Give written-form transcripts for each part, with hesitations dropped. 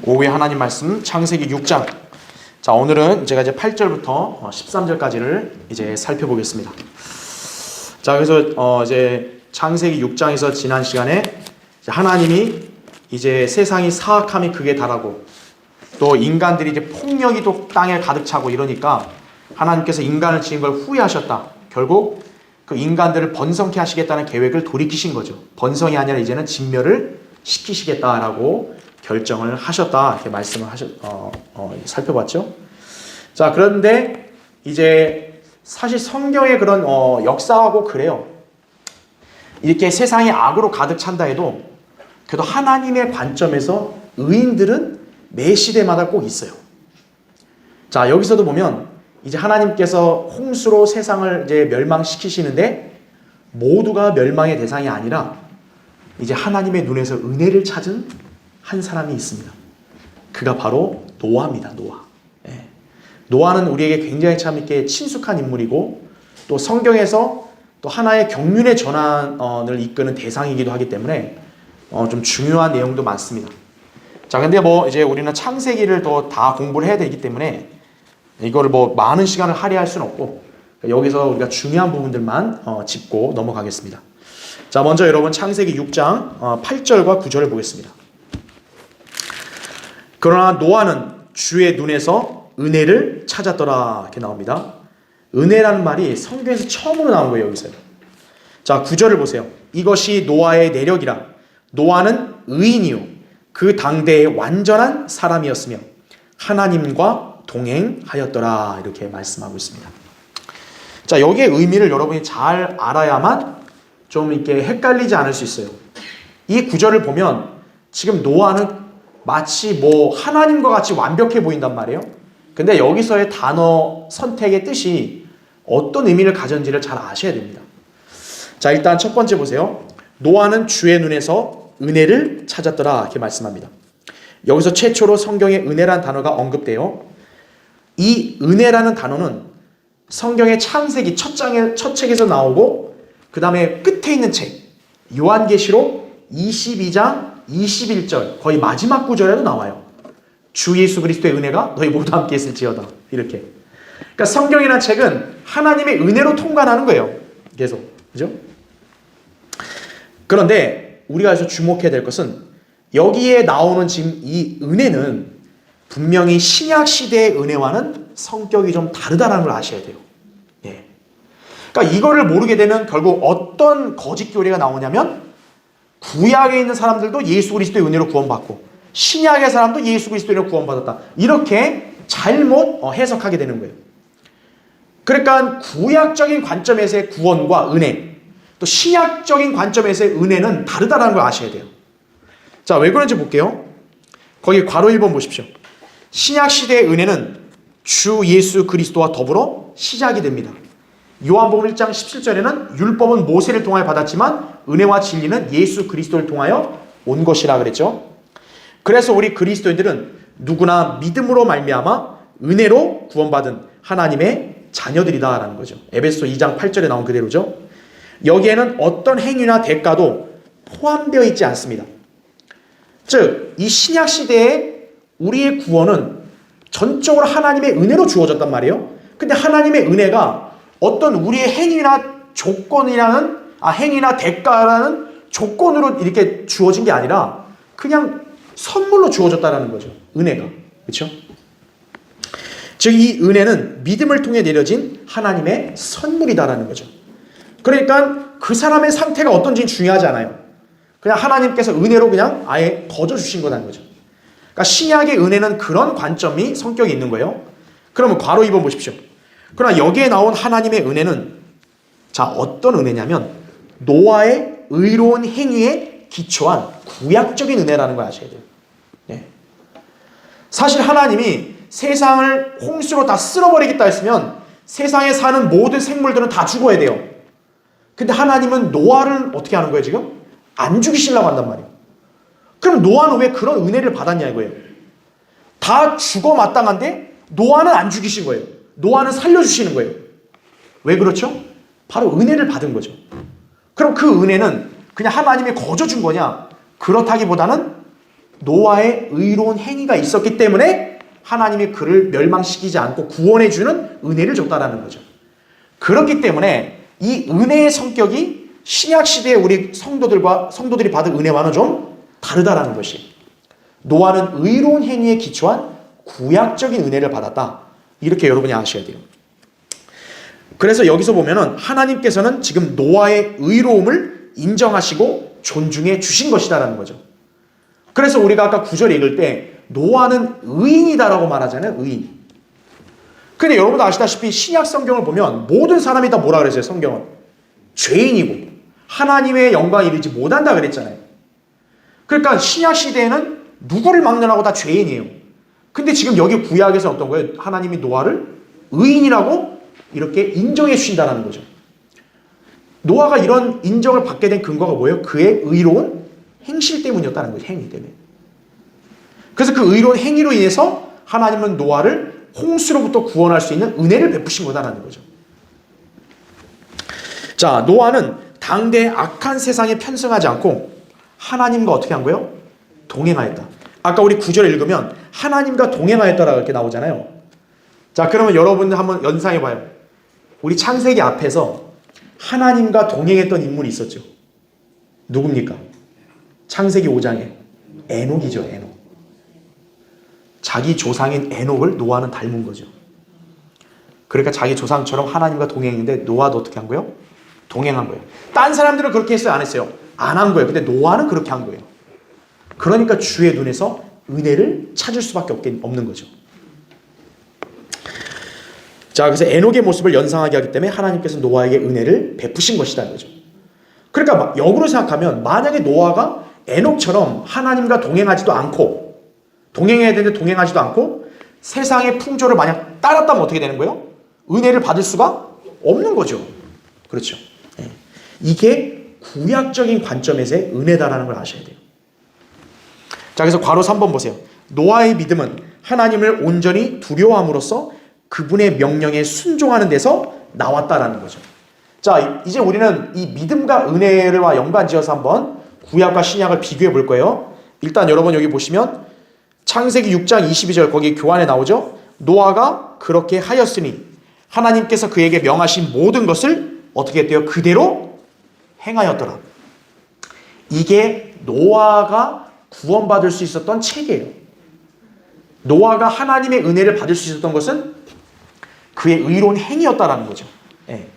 오후에 하나님 말씀 창세기 6장. 자, 오늘은 제가 이제 8절부터 13절까지를 이제 살펴보겠습니다. 자, 그래서 이제 창세기 6장에서 지난 시간에 하나님이 이제 세상이 사악함이 극에 달하고 또 인간들이 이제 폭력이 또 땅에 가득 차고 이러니까 하나님께서 인간을 지은 걸 후회하셨다. 결국 그 인간들을 번성케 하시겠다는 계획을 돌이키신 거죠. 번성이 아니라 이제는 진멸을 시키시겠다라고 결정을 하셨다. 이렇게 말씀을 살펴봤죠. 자, 그런데 이제 사실 성경의 그런 역사하고 그래요. 이렇게 세상이 악으로 가득 찬다 해도 그래도 하나님의 관점에서 의인들은 매 시대마다 꼭 있어요. 자, 여기서도 보면 이제 하나님께서 홍수로 세상을 이제 멸망시키시는데 모두가 멸망의 대상이 아니라 이제 하나님의 눈에서 은혜를 찾은 한 사람이 있습니다. 그가 바로 노아입니다. 노아. 예. 노아는 우리에게 굉장히 참 이렇게 친숙한 인물이고 또 성경에서 또 하나의 경륜의 전환을 이끄는 대상이기도 하기 때문에 좀 중요한 내용도 많습니다. 자, 근데 이제 우리는 창세기를 또 다 공부를 해야 되기 때문에 이거를 많은 시간을 할애할 수는 없고 여기서 우리가 중요한 부분들만 짚고 넘어가겠습니다. 자, 먼저 여러분 창세기 6장 8절과 9절을 보겠습니다. 그러나 노아는 주의 눈에서 은혜를 찾았더라. 이렇게 나옵니다. 은혜라는 말이 성경에서 처음으로 나온 거예요. 여기서요. 자, 9절을 보세요. 이것이 노아의 내력이라. 노아는 의인이요 그 당대의 완전한 사람이었으며 하나님과 동행하였더라. 이렇게 말씀하고 있습니다. 자, 여기에 의미를 여러분이 잘 알아야만 좀 이렇게 헷갈리지 않을 수 있어요. 이 구절을 보면 지금 노아는 마치 하나님과 같이 완벽해 보인단 말이에요. 근데 여기서의 단어 선택의 뜻이 어떤 의미를 가졌는지를 잘 아셔야 됩니다. 자, 일단 첫 번째 보세요. 노아는 주의 눈에서 은혜를 찾았더라. 이렇게 말씀합니다. 여기서 최초로 성경에 은혜라는 단어가 언급돼요. 이 은혜라는 단어는 성경의 창세기 첫 책에서 나오고 그 다음에 끝에 있는 책 요한계시록 22장 21절 거의 마지막 구절에도 나와요. 주 예수 그리스도의 은혜가 너희 모두 함께 있을지어다. 이렇게. 그러니까 성경이라는 책은 하나님의 은혜로 통관하는 거예요. 계속. 그죠? 그런데 우리가 여기서 주목해야 될 것은 여기에 나오는 지금 이 은혜는 분명히 신약 시대의 은혜와는 성격이 좀 다르다는 걸 아셔야 돼요. 예. 그러니까 이거를 모르게 되면 결국 어떤 거짓 교리가 나오냐면 구약에 있는 사람들도 예수 그리스도의 은혜로 구원받고 신약의 사람도 예수 그리스도의 은혜로 구원받았다. 이렇게 잘못 해석하게 되는 거예요. 그러니까 구약적인 관점에서의 구원과 은혜, 또 신약적인 관점에서의 은혜는 다르다는 걸 아셔야 돼요. 자, 왜 그런지 볼게요. 거기 괄호 1번 보십시오. 신약 시대의 은혜는 주 예수 그리스도와 더불어 시작이 됩니다. 요한복음 1장 17절에는 율법은 모세를 통하여 받았지만 은혜와 진리는 예수 그리스도를 통하여 온 것이라 그랬죠. 그래서 우리 그리스도인들은 누구나 믿음으로 말미암아 은혜로 구원받은 하나님의 자녀들이다라는 거죠. 에베소 2장 8절에 나온 그대로죠. 여기에는 어떤 행위나 대가도 포함되어 있지 않습니다. 즉, 이 신약 시대에 우리의 구원은 전적으로 하나님의 은혜로 주어졌단 말이에요. 근데 하나님의 은혜가 어떤 우리의 행위나 행위나 대가라는 조건으로 이렇게 주어진 게 아니라 그냥 선물로 주어졌다라는 거죠. 은혜가. 그렇죠? 즉, 이 은혜는 믿음을 통해 내려진 하나님의 선물이다라는 거죠. 그러니까 그 사람의 상태가 어떤지는 중요하지 않아요. 그냥 하나님께서 은혜로 그냥 아예 거저 주신 거라는 거죠. 그러니까 신약의 은혜는 그런 관점이 성격이 있는 거예요. 그러면 괄호 2번 보십시오. 그러나 여기에 나온 하나님의 은혜는 자, 어떤 은혜냐면 노아의 의로운 행위에 기초한 구약적인 은혜라는 걸 아셔야 돼요. 네. 사실 하나님이 세상을 홍수로 다 쓸어버리겠다 했으면 세상에 사는 모든 생물들은 다 죽어야 돼요. 근데 하나님은 노아를 어떻게 하는 거예요 지금? 안 죽이시려고 한단 말이에요. 그럼 노아는 왜 그런 은혜를 받았냐 이거예요. 다 죽어 마땅한데 노아는 안 죽이신 거예요. 노아는 살려주시는 거예요. 왜 그렇죠? 바로 은혜를 받은 거죠. 그럼 그 은혜는 그냥 하나님이 거저 준 거냐? 그렇다기보다는 노아의 의로운 행위가 있었기 때문에 하나님이 그를 멸망시키지 않고 구원해주는 은혜를 줬다라는 거죠. 그렇기 때문에 이 은혜의 성격이 신약시대의 우리 성도들이 받은 은혜와는 좀 다르다라는 것이, 노아는 의로운 행위에 기초한 구약적인 은혜를 받았다, 이렇게 여러분이 아셔야 돼요. 그래서 여기서 보면은 하나님께서는 지금 노아의 의로움을 인정하시고 존중해 주신 것이다라는 거죠. 그래서 우리가 아까 9절 읽을 때 노아는 의인이다라고 말하잖아요. 의인. 근데 여러분도 아시다시피 신약 성경을 보면 모든 사람이 다 뭐라 그랬어요? 성경은 죄인이고 하나님의 영광에 이르지 못한다 그랬잖아요. 그러니까 신약 시대에는 누구를 막론하고 다 죄인이에요. 근데 지금 여기 구약에서 어떤 거예요? 하나님이 노아를 의인이라고 이렇게 인정해 주신다는 거죠. 노아가 이런 인정을 받게 된 근거가 뭐예요? 그의 의로운 행실 때문이었다는 거죠. 행위 때문에. 그래서 그 의로운 행위로 인해서 하나님은 노아를 홍수로부터 구원할 수 있는 은혜를 베푸신 거다라는 거죠. 자, 노아는 당대의 악한 세상에 편승하지 않고 하나님과 어떻게 한 거예요? 동행하였다. 아까 우리 9절 읽으면 하나님과 동행하였다라고 이렇게 나오잖아요. 자, 그러면 여러분 한번 연상해 봐요. 우리 창세기 앞에서 하나님과 동행했던 인물이 있었죠. 누굽니까? 창세기 5장에 에녹이죠. 에녹. 자기 조상인 에녹을 노아는 닮은 거죠. 그러니까 자기 조상처럼 하나님과 동행했는데 노아도 어떻게 한 거예요? 동행한 거예요. 딴 사람들은 그렇게 했어요? 안 했어요? 안 한 거예요. 근데 노아는 그렇게 한 거예요. 그러니까 주의 눈에서 은혜를 찾을 수밖에 없는 거죠. 자, 그래서 에녹의 모습을 연상하게 하기 때문에 하나님께서 노아에게 은혜를 베푸신 것이다 거죠. 그러니까 역으로 생각하면 만약에 노아가 에녹처럼 하나님과 동행하지도 않고, 동행해야 되는데 동행하지도 않고 세상의 풍조를 만약 따랐다면 어떻게 되는 거예요? 은혜를 받을 수가 없는 거죠. 그렇죠. 네. 이게 구약적인 관점에서의 은혜다라는 걸 아셔야 돼요. 자, 그래서 괄호 3번 보세요. 노아의 믿음은 하나님을 온전히 두려워함으로써 그분의 명령에 순종하는 데서 나왔다라는 거죠. 자, 이제 우리는 이 믿음과 은혜와 연관지어서 한번 구약과 신약을 비교해 볼 거예요. 일단 여러분 여기 보시면 창세기 6장 22절 거기 교환에 나오죠. 노아가 그렇게 하였으니 하나님께서 그에게 명하신 모든 것을 어떻게 했대요? 그대로 행하였더라. 이게 노아가 구원받을 수 있었던 체계예요. 노아가 하나님의 은혜를 받을 수 있었던 것은 그의 의로운 행위였다라는 거죠. 예.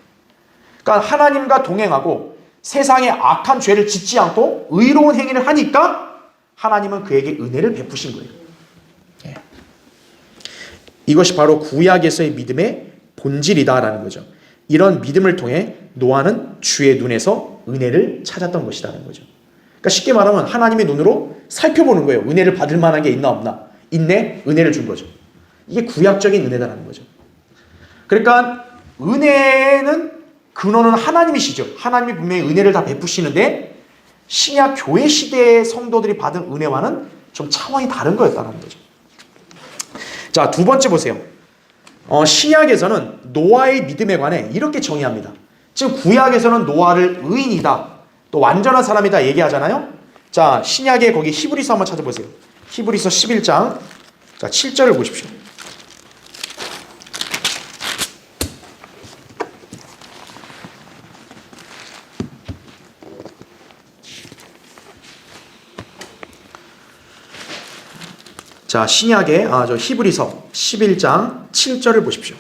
그러니까 하나님과 동행하고 세상의 악한 죄를 짓지 않고 의로운 행위를 하니까 하나님은 그에게 은혜를 베푸신 거예요. 예. 이것이 바로 구약에서의 믿음의 본질이다라는 거죠. 이런 믿음을 통해 노아는 주의 눈에서 은혜를 찾았던 것이라는 거죠. 그러니까 쉽게 말하면 하나님의 눈으로 살펴보는 거예요. 은혜를 받을 만한 게 있나 없나. 있네? 은혜를 준 거죠. 이게 구약적인 은혜다라는 거죠. 그러니까 은혜는 근원은 하나님이시죠. 하나님이 분명히 은혜를 다 베푸시는데 신약 교회 시대의 성도들이 받은 은혜와는 좀 차원이 다른 거였다는 거죠. 자, 두 번째 보세요. 신약에서는 노아의 믿음에 관해 이렇게 정의합니다. 지금 구약에서는 노아를 의인이다, 또 완전한 사람이다 얘기하잖아요. 자, 신약에 거기 히브리서 한번 찾아보세요. 히브리서 11장 자 7절을 보십시오. 자, 신약의 저 히브리서 11장 7절을 보십시오.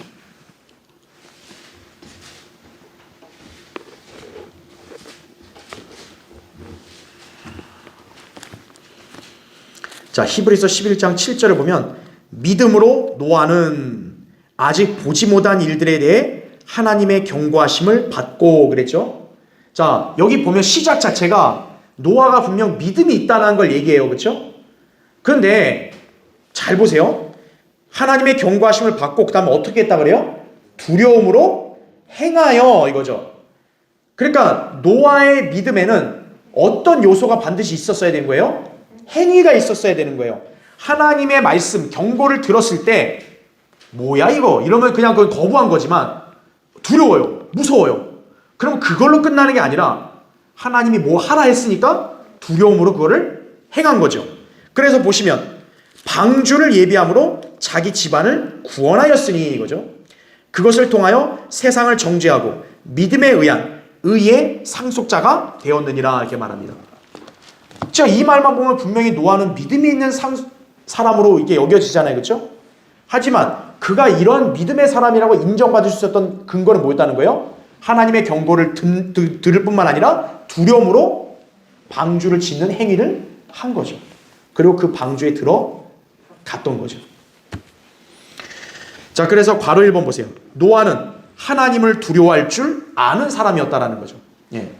자, 히브리서 11장 7절을 보면 믿음으로 노아는 아직 보지 못한 일들에 대해 하나님의 경고하심을 받고 그랬죠. 자, 여기 보면 시작 자체가 노아가 분명 믿음이 있다는 걸 얘기해요. 그렇죠? 그런데 잘 보세요. 하나님의 경고하심을 받고 그 다음에 어떻게 했다 그래요? 두려움으로 행하여 이거죠. 그러니까 노아의 믿음에는 어떤 요소가 반드시 있었어야 되는 거예요? 행위가 있었어야 되는 거예요. 하나님의 말씀, 경고를 들었을 때 뭐야 이거? 이러면 그냥 그걸 거부한 거지만 두려워요. 무서워요. 그럼 그걸로 끝나는 게 아니라 하나님이 뭐 하라 했으니까 두려움으로 그거를 행한 거죠. 그래서 보시면 방주를 예비함으로 자기 집안을 구원하였으니 이거죠. 그것을 통하여 세상을 정죄하고 믿음에 의한 의의 상속자가 되었느니라 이렇게 말합니다. 자, 이 말만 보면 분명히 노아는 믿음이 있는 사람으로 이게 여겨지잖아요. 그렇죠? 하지만 그가 이런 믿음의 사람이라고 인정받을 수 있었던 근거는 뭐였다는 거예요? 하나님의 경고를 들을 뿐만 아니라 두려움으로 방주를 짓는 행위를 한 거죠. 그리고 그 방주에 들어갔던 거죠. 자, 그래서 괄호 1번 보세요. 노아는 하나님을 두려워할 줄 아는 사람이었다라는 거죠. 예.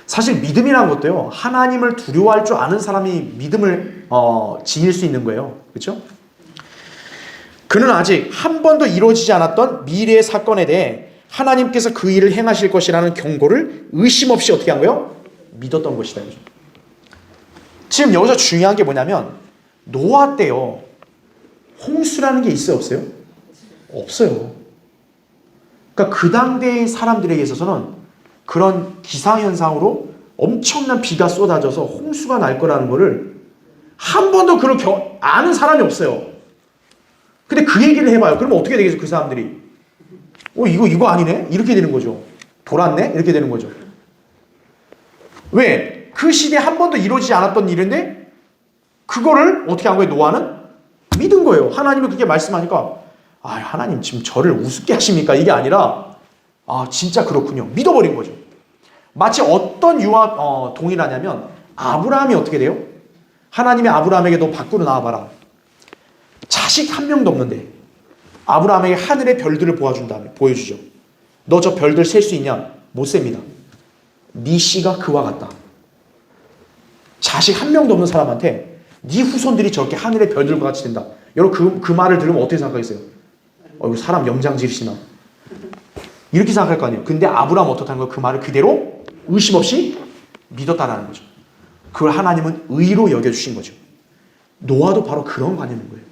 사실 믿음이라는 것도요, 하나님을 두려워할 줄 아는 사람이 믿음을 지닐 수 있는 거예요. 그렇죠? 그는 아직 한 번도 이루어지지 않았던 미래의 사건에 대해 하나님께서 그 일을 행하실 것이라는 경고를 의심 없이 어떻게 한 거예요? 믿었던 것이다. 그렇죠? 지금 여기서 중요한 게 뭐냐면 노아 때요, 홍수라는 게 있어요, 없어요? 없어요. 그러니까 그 당대의 사람들에게 있어서는 그런 기상현상으로 엄청난 비가 쏟아져서 홍수가 날 거라는 거를 한 번도 그런 아는 사람이 없어요. 근데 그 얘기를 해봐요. 그러면 어떻게 되겠어요? 그 사람들이 이거 아니네? 이렇게 되는 거죠. 돌았네? 이렇게 되는 거죠. 왜? 그 시대에 한 번도 이루어지지 않았던 일인데 그거를 어떻게 한 거예요? 노아는 믿은 거예요. 하나님이 그렇게 말씀하니까 하나님 지금 저를 우습게 하십니까? 이게 아니라 진짜 그렇군요. 믿어버린 거죠. 마치 어떤 유아 동일하냐면 아브라함이 어떻게 돼요? 하나님이 아브라함에게 너 밖으로 나와봐라. 자식 한 명도 없는데 아브라함에게 하늘의 별들을 보여준 다음에 보여주죠. 너 저 별들 셀 수 있냐? 못 셉니다. 네 씨가 그와 같다. 자식 한 명도 없는 사람한테 네 후손들이 저렇게 하늘의 별들과 같이 된다. 여러분 그 말을 들으면 어떻게 생각하겠어요? 이거 사람 영장지르시나? 이렇게 생각할 거 아니에요. 근데 아브라함 어떻다는 거예요? 그 말을 그대로 의심 없이 믿었다라는 거죠. 그걸 하나님은 의로 여겨주신 거죠. 노아도 바로 그런 관념인 거예요.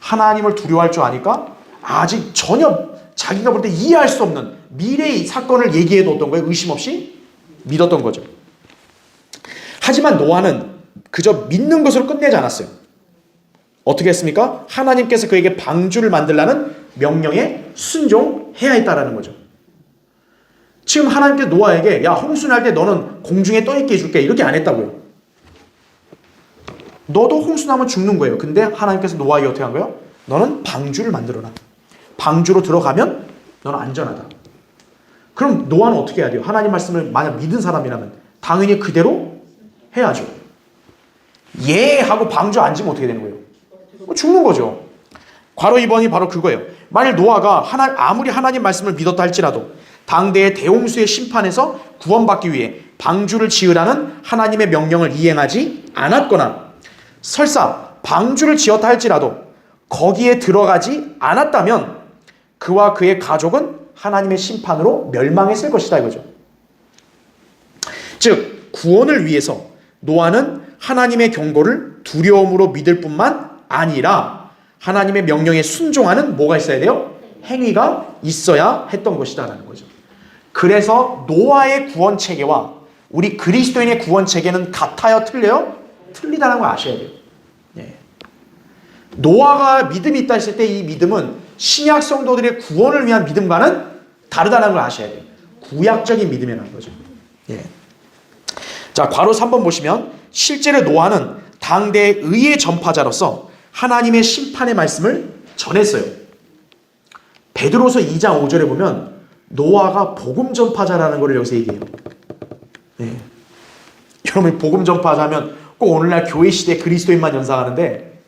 하나님을 두려워할 줄 아니까 아직 전혀 자기가 볼 때 이해할 수 없는 미래의 사건을 얘기해도 어떤 거예요? 의심 없이 믿었던 거죠. 하지만 노아는 그저 믿는 것으로 끝내지 않았어요. 어떻게 했습니까? 하나님께서 그에게 방주를 만들라는 명령에 순종해야 했다라는 거죠. 지금 하나님께서 노아에게 홍수 날 때 너는 공중에 떠있게 해줄게 이렇게 안 했다고요. 너도 홍수 나면 죽는 거예요. 근데 하나님께서 노아에게 어떻게 한 거예요? 너는 방주를 만들어라. 방주로 들어가면 너는 안전하다. 그럼 노아는 어떻게 해야 돼요? 하나님 말씀을 만약 믿은 사람이라면 당연히 그대로 해야죠. 예 하고 방주 앉으면 어떻게 되는 거예요? 죽는 거죠. 괄호 2번이 바로 그거예요. 만일 노아가 아무리 하나님 말씀을 믿었다 할지라도 당대의 대홍수의 심판에서 구원받기 위해 방주를 지으라는 하나님의 명령을 이행하지 않았거나 설사 방주를 지었다 할지라도 거기에 들어가지 않았다면 그와 그의 가족은 하나님의 심판으로 멸망했을 것이다 이거죠. 즉 구원을 위해서 노아는 하나님의 경고를 두려움으로 믿을 뿐만 아니라 하나님의 명령에 순종하는 뭐가 있어야 돼요? 행위가 있어야 했던 것이다라는 거죠. 그래서 노아의 구원 체계와 우리 그리스도인의 구원 체계는 같아요? 틀려요? 틀리다는 걸 아셔야 돼요. 예. 노아가 믿음이 있다 했을 때 이 믿음은 신약 성도들의 구원을 위한 믿음과는 다르다는 걸 아셔야 돼요. 구약적인 믿음이라는 거죠. 예. 자, 괄호 3번 보시면 실제로 노아는 당대의 의의 전파자로서 하나님의 심판의 말씀을 전했어요. 베드로서 2장 5절에 보면 노아가 복음 전파자라는 걸 여기서 얘기해요. 네. 여러분 복음 전파자면 꼭 오늘날 교회 시대 그리스도인만 연상하는데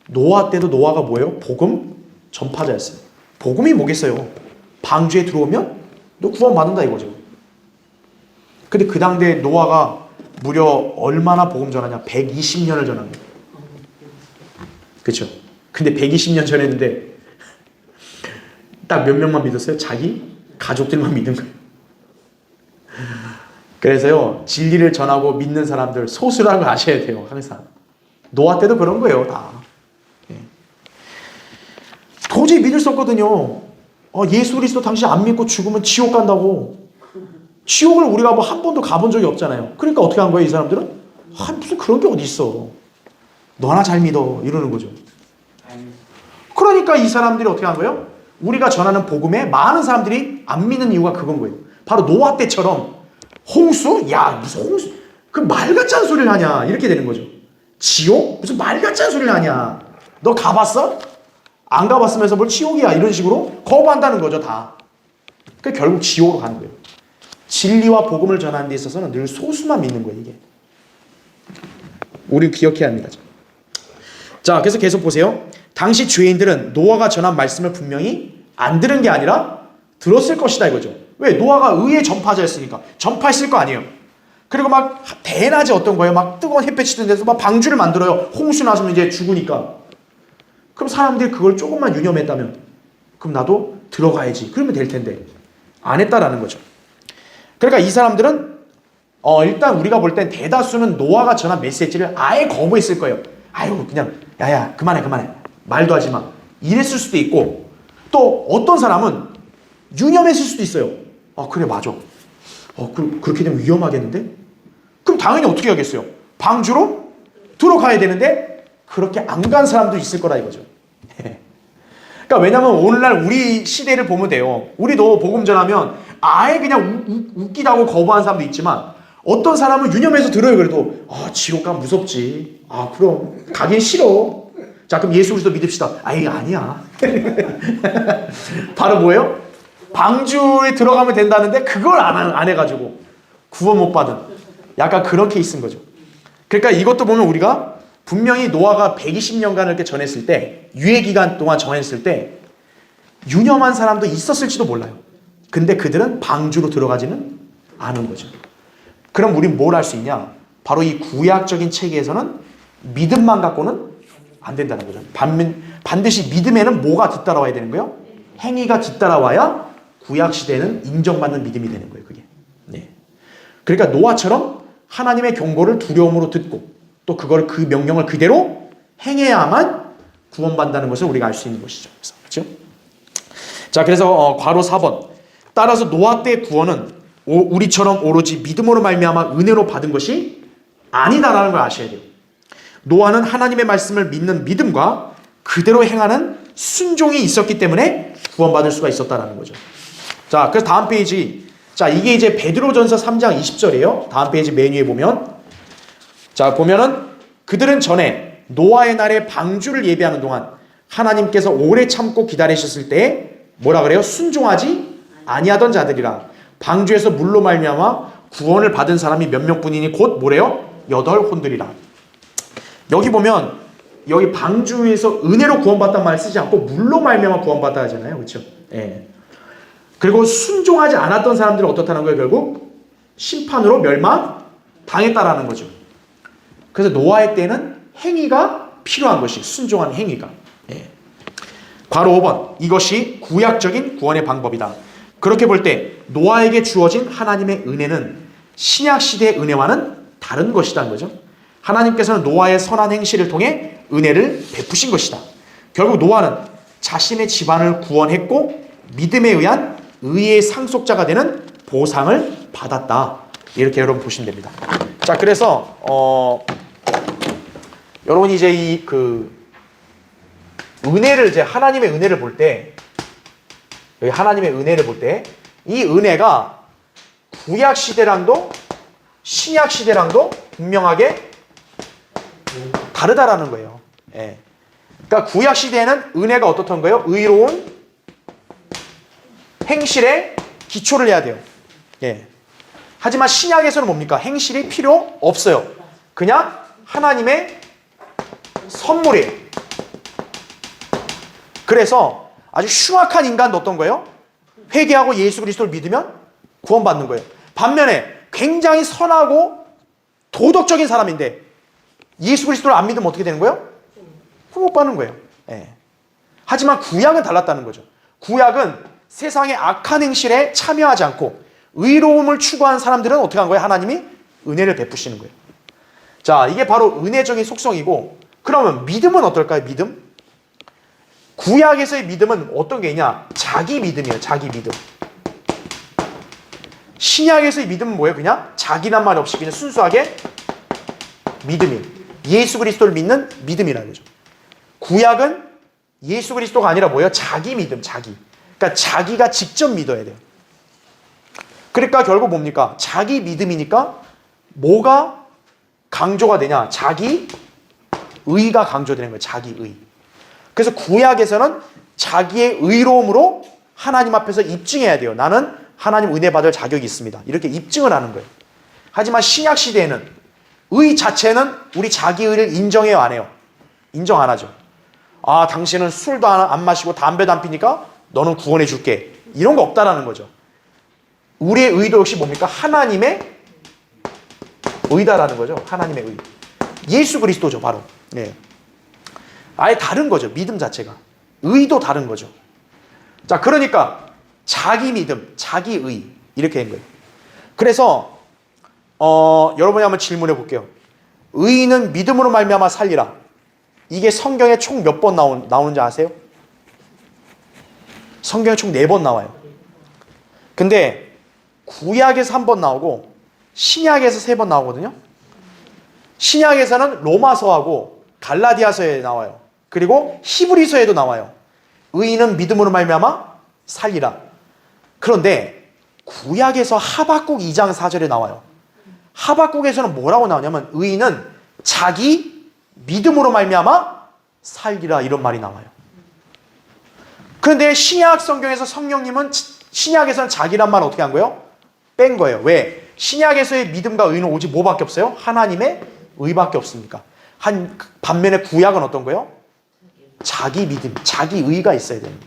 노아 때도 노아가 뭐예요? 복음 전파자였어요. 복음이 뭐겠어요? 방주에 들어오면 너 구원받는다 이거죠. 근데 그 당대 노아가 무려 얼마나 복음 전하냐? 120년을 전한 거예요. 그렇죠? 근데 120년 전했는데 딱 몇 명만 믿었어요? 자기 가족들만 믿은 거예요. 그래서요 진리를 전하고 믿는 사람들 소수라는 걸 아셔야 돼요. 항상 노아 때도 그런 거예요. 다 도저히 믿을 수 없거든요. 예수 그리스도 당신 안 믿고 죽으면 지옥 간다고. 지옥을 우리가 뭐 한 번도 가본 적이 없잖아요. 그러니까 어떻게 한 거예요? 이 사람들은 무슨 그런 게 어디 있어. 너나 잘 믿어 이러는 거죠. 그러니까 이 사람들이 어떻게 한 거예요? 우리가 전하는 복음에 많은 사람들이 안 믿는 이유가 그건 거예요. 바로 노아 때처럼 홍수? 야 무슨 홍수? 그 말 같지 않은 소리를 하냐 이렇게 되는 거죠. 지옥? 무슨 말 같지 않은 소리를 하냐. 너 가봤어? 안 가봤으면서 뭘 지옥이야 이런 식으로 거부한다는 거죠 다. 그 결국 지옥으로 가는 거예요. 진리와 복음을 전하는 데 있어서는 늘 소수만 믿는 거예요 이게. 우리 기억해야 합니다. 자 그래서 계속 보세요. 당시 죄인들은 노아가 전한 말씀을 분명히 안 들은 게 아니라 들었을 것이다 이거죠. 왜? 노아가 의의 전파자였으니까 전파했을 거 아니에요. 그리고 막 대낮에 어떤 거예요? 막 뜨거운 햇볕이 든 데서 막 방주를 만들어요. 홍수 나서면 이제 죽으니까. 그럼 사람들이 그걸 조금만 유념했다면 그럼 나도 들어가야지. 그러면 될 텐데 안 했다라는 거죠. 그러니까 이 사람들은 일단 우리가 볼 땐 대다수는 노아가 전한 메시지를 아예 거부했을 거예요. 아유 그냥 야야 그만해 말도 하지 마 이랬을 수도 있고 또 어떤 사람은 유념했을 수도 있어요. 아 그래 맞아. 그렇게 되면 위험하겠는데? 그럼 당연히 어떻게 하겠어요? 방주로 들어가야 되는데 그렇게 안 간 사람도 있을 거라 이거죠. 그러니까 왜냐면 오늘날 우리 시대를 보면 돼요. 우리도 복음 전하면 아예 그냥 웃기다고 거부하는 사람도 있지만 어떤 사람은 유념해서 들어요. 그래도 지옥 가면 무섭지. 그럼 가긴 싫어. 자 그럼 예수 그리스도 믿읍시다. 아니야. 바로 뭐예요? 방주에 들어가면 된다는데 그걸 안 해가지고 구원 못 받은 약간 그런 케이스인 거죠. 그러니까 이것도 보면 우리가 분명히 노아가 120년간을 이렇게 전했을 때 유예 기간 동안 전했을 때 유념한 사람도 있었을지도 몰라요. 근데 그들은 방주로 들어가지는 않은 거죠. 그럼 우린 뭘 할 수 있냐? 바로 이 구약적인 체계에서는 믿음만 갖고는 안 된다는 거죠. 반드시 믿음에는 뭐가 뒤따라와야 되는 거예요? 행위가 뒤따라와야 구약 시대에는 인정받는 믿음이 되는 거예요. 그게. 네. 그러니까 노아처럼 하나님의 경고를 두려움으로 듣고 또 그걸 그 명령을 그대로 행해야만 구원받는다는 것을 우리가 알 수 있는 것이죠. 그렇죠? 자, 그래서 괄호 4번. 따라서 노아 때의 구원은 우리처럼 오로지 믿음으로 말미암아 은혜로 받은 것이 아니다라는 걸 아셔야 돼요. 노아는 하나님의 말씀을 믿는 믿음과 그대로 행하는 순종이 있었기 때문에 구원받을 수가 있었다라는 거죠. 자, 그래서 다음 페이지. 자, 이게 이제 베드로전서 3장 20절이에요. 다음 페이지 맨 위에 보면. 자, 보면은 그들은 전에 노아의 날에 방주를 예비하는 동안 하나님께서 오래 참고 기다리셨을 때 뭐라 그래요? 순종하지 아니하던 자들이라. 방주에서 물로 말미암아 구원을 받은 사람이 몇 명뿐이니 곧 뭐래요? 8혼들이라. 여기 보면 여기 방주에서 은혜로 구원받단 말을 쓰지 않고 물로 말미암아 구원받다 하잖아요. 그렇죠? 예. 그리고 순종하지 않았던 사람들은 어떻다는 거예요? 결국 심판으로 멸망당했다라는 거죠. 그래서 노아의 때는 행위가 필요한 것이 순종한 행위가. 예. 바로 5번. 이것이 구약적인 구원의 방법이다. 그렇게 볼 때 노아에게 주어진 하나님의 은혜는 신약 시대의 은혜와는 다른 것이라는 거죠. 하나님께서는 노아의 선한 행실을 통해 은혜를 베푸신 것이다. 결국 노아는 자신의 집안을 구원했고 믿음에 의한 의의 상속자가 되는 보상을 받았다. 이렇게 여러분 보시면 됩니다. 자, 그래서 여러분이 이제 은혜를 이제 하나님의 은혜를 볼 때 여기 하나님의 은혜를 볼 때 이 은혜가 구약 시대랑도 신약 시대랑도 분명하게 다르다라는 거예요. 예. 그러니까 구약 시대에는 은혜가 어떻던 거예요? 의로운 행실에 기초를 해야 돼요. 예. 하지만 신약에서는 뭡니까? 행실이 필요 없어요. 그냥 하나님의 선물이에요. 그래서 아주 흉악한 인간도 어떤 거예요? 회개하고 예수 그리스도를 믿으면 구원받는 거예요. 반면에 굉장히 선하고 도덕적인 사람인데 예수 그리스도를 안 믿으면 어떻게 되는 거예요? 구원 못 받는 거예요. 예. 하지만 구약은 달랐다는 거죠. 구약은 세상의 악한 행실에 참여하지 않고 의로움을 추구한 사람들은 어떻게 한 거예요? 하나님이 은혜를 베푸시는 거예요. 자, 이게 바로 은혜적인 속성이고, 그러면 믿음은 어떨까요? 믿음? 구약에서의 믿음은 어떤 게 있냐? 자기 믿음이에요. 자기 믿음. 신약에서의 믿음은 뭐예요? 그냥 자기란 말 없이 그냥 순수하게 믿음이에요. 예수 그리스도를 믿는 믿음이라는 거죠. 구약은 예수 그리스도가 아니라 뭐예요? 자기 믿음, 자기. 그러니까 자기가 직접 믿어야 돼요. 그러니까 결국 뭡니까? 자기 믿음이니까 뭐가 강조가 되냐? 자기 의가 강조되는 거예요. 자기 의. 그래서 구약에서는 자기의 의로움으로 하나님 앞에서 입증해야 돼요. 나는 하나님 은혜 받을 자격이 있습니다. 이렇게 입증을 하는 거예요. 하지만 신약 시대에는 의 자체는 우리 자기 의를 인정해요, 안 해요? 인정 안 하죠. 아, 당신은 술도 안 마시고 담배도 안 피니까 너는 구원해 줄게. 이런 거 없다라는 거죠. 우리의 의도 역시 뭡니까? 하나님의 의다라는 거죠. 하나님의 의. 예수 그리스도죠, 바로. 네. 아예 다른 거죠. 믿음 자체가. 의도 다른 거죠. 자, 그러니까 자기 믿음, 자기 의 이렇게 된 거예요. 그래서 여러분이 한번 질문해 볼게요. 의인은 믿음으로 말미암아 살리라. 이게 성경에 총 몇 번 나오는지 아세요? 성경에 총 4번 나와요. 근데 구약에서 1번 나오고 신약에서 3번 나오거든요. 신약에서는 로마서하고 갈라디아서에 나와요. 그리고 히브리서에도 나와요. 의인은 믿음으로 말미암아 살리라. 그런데 구약에서 하박국 2장 4절에 나와요. 하박국에서는 뭐라고 나오냐면 의인은 자기 믿음으로 말미암아 살리라 이런 말이 나와요. 그런데 신약 성경에서 성령님은 신약에서는 자기란 말 어떻게 한 거예요? 뺀 거예요. 왜? 신약에서의 믿음과 의는 오직 뭐밖에 없어요? 하나님의 의밖에 없습니까? 반면에 구약은 어떤 거예요? 자기 믿음, 자기 의가 있어야 됩니다.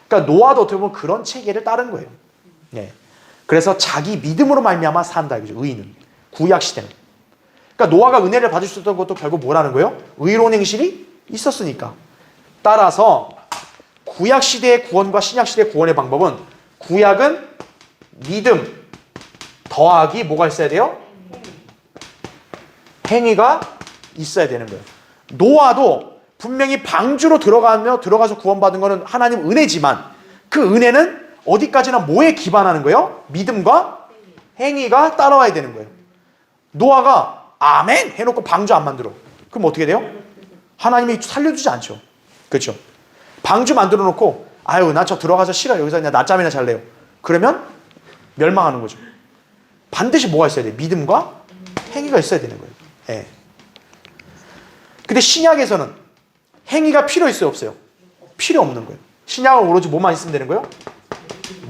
그러니까 노아도 어떻게 보면 그런 체계를 따른 거예요. 네. 그래서 자기 믿음으로 말미암아 산다 이거죠. 의인은 구약 시대는. 그러니까 노아가 은혜를 받을 수 있었던 것도 결국 뭐라는 거예요? 의로운 행실이 있었으니까. 따라서 구약 시대의 구원과 신약 시대의 구원의 방법은 구약은 믿음 더하기 뭐가 있어야 돼요? 행위가 있어야 되는 거예요. 노아도 분명히 방주로 들어가서 구원받은 것은 하나님 은혜지만 그 은혜는 어디까지나 뭐에 기반하는 거예요? 믿음과 행위가 따라와야 되는 거예요. 노아가 아멘 해놓고 방주 안 만들어. 그럼 어떻게 돼요? 하나님이 살려주지 않죠. 그렇죠? 방주 만들어 놓고 아유 나 저 들어가서 싫어요. 여기서 그냥 낮잠이나 잘래요. 그러면 멸망하는 거죠. 반드시 뭐가 있어야 돼요? 믿음과 행위가 있어야 되는 거예요. 예. 근데 신약에서는 행위가 필요 있어요? 없어요? 필요 없는 거예요. 신약은 오로지 뭐만 있으면 되는 거예요?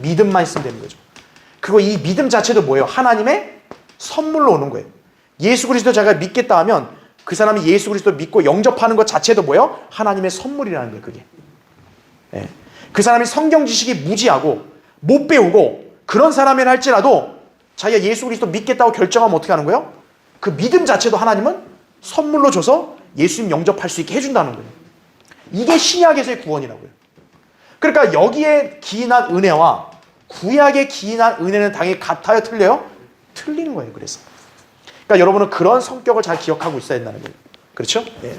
믿음만 있으면 되는 거죠. 그리고 이 믿음 자체도 뭐예요? 하나님의 선물로 오는 거예요. 예수 그리스도 자기가 믿겠다 하면 그 사람이 예수 그리스도 믿고 영접하는 것 자체도 뭐예요? 하나님의 선물이라는 거예요. 그게. 예. 그 사람이 성경 지식이 무지하고 못 배우고 그런 사람이라 할지라도 자기가 예수 그리스도 믿겠다고 결정하면 어떻게 하는 거예요? 그 믿음 자체도 하나님은 선물로 줘서 예수님 영접할 수 있게 해준다는 거예요. 이게 신약에서의 구원이라고요. 그러니까 여기에 기인한 은혜와 구약에 기인한 은혜는 당연히 같아요? 틀려요? 틀리는 거예요. 그래서. 그러니까 여러분은 그런 성격을 잘 기억하고 있어야 된다는 거예요. 그렇죠? 네.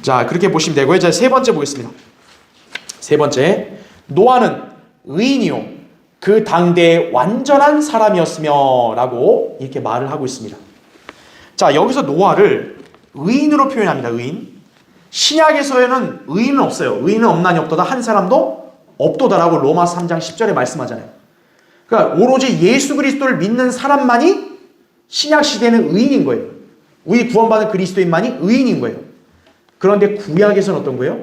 자, 그렇게 보시면 되고요. 이제 3번째 보겠습니다. 3번째. 노아는 의인이요 그 당대의 완전한 사람이었으며 라고 이렇게 말을 하고 있습니다. 자, 여기서 노아를 의인으로 표현합니다. 의인. 신약에서는 의인은 없어요. 의인은 없나니 없도다 한 사람도 없도다라고 로마서 3장 10절에 말씀하잖아요. 그러니까 오로지 예수 그리스도를 믿는 사람만이 신약 시대는 의인인 거예요. 우리 구원받은 그리스도인만이 의인인 거예요. 그런데 구약에서는 어떤 거예요?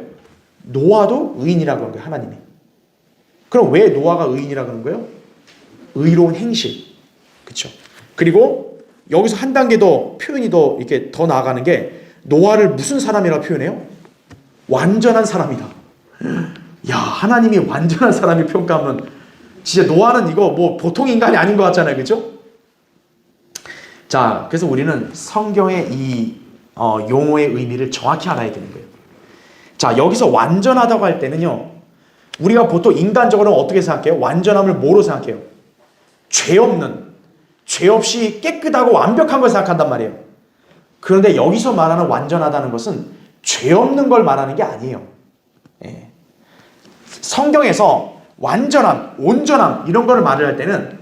노아도 의인이라고 하는 거예요. 하나님이. 그럼 왜 노아가 의인이라고 하는 거예요? 의로운 행실. 그렇죠? 그리고 여기서 한 단계 더 표현이 더 이렇게 더 나아가는 게 노아를 무슨 사람이라고 표현해요? 완전한 사람이다. 야, 하나님이 완전한 사람이 평가하면 진짜 노아는 이거 뭐 보통 인간이 아닌 것 같잖아요. 그렇죠? 자, 그래서 우리는 성경의 이 용어의 의미를 정확히 알아야 되는 거예요. 자, 여기서 완전하다고 할 때는요. 우리가 보통 인간적으로 어떻게 생각해요? 완전함을 뭐로 생각해요? 죄 없는, 죄 없이 깨끗하고 완벽한 걸 생각한단 말이에요. 그런데 여기서 말하는 완전하다는 것은 죄 없는 걸 말하는 게 아니에요. 예. 성경에서 완전함, 온전함 이런 걸 말을 할 때는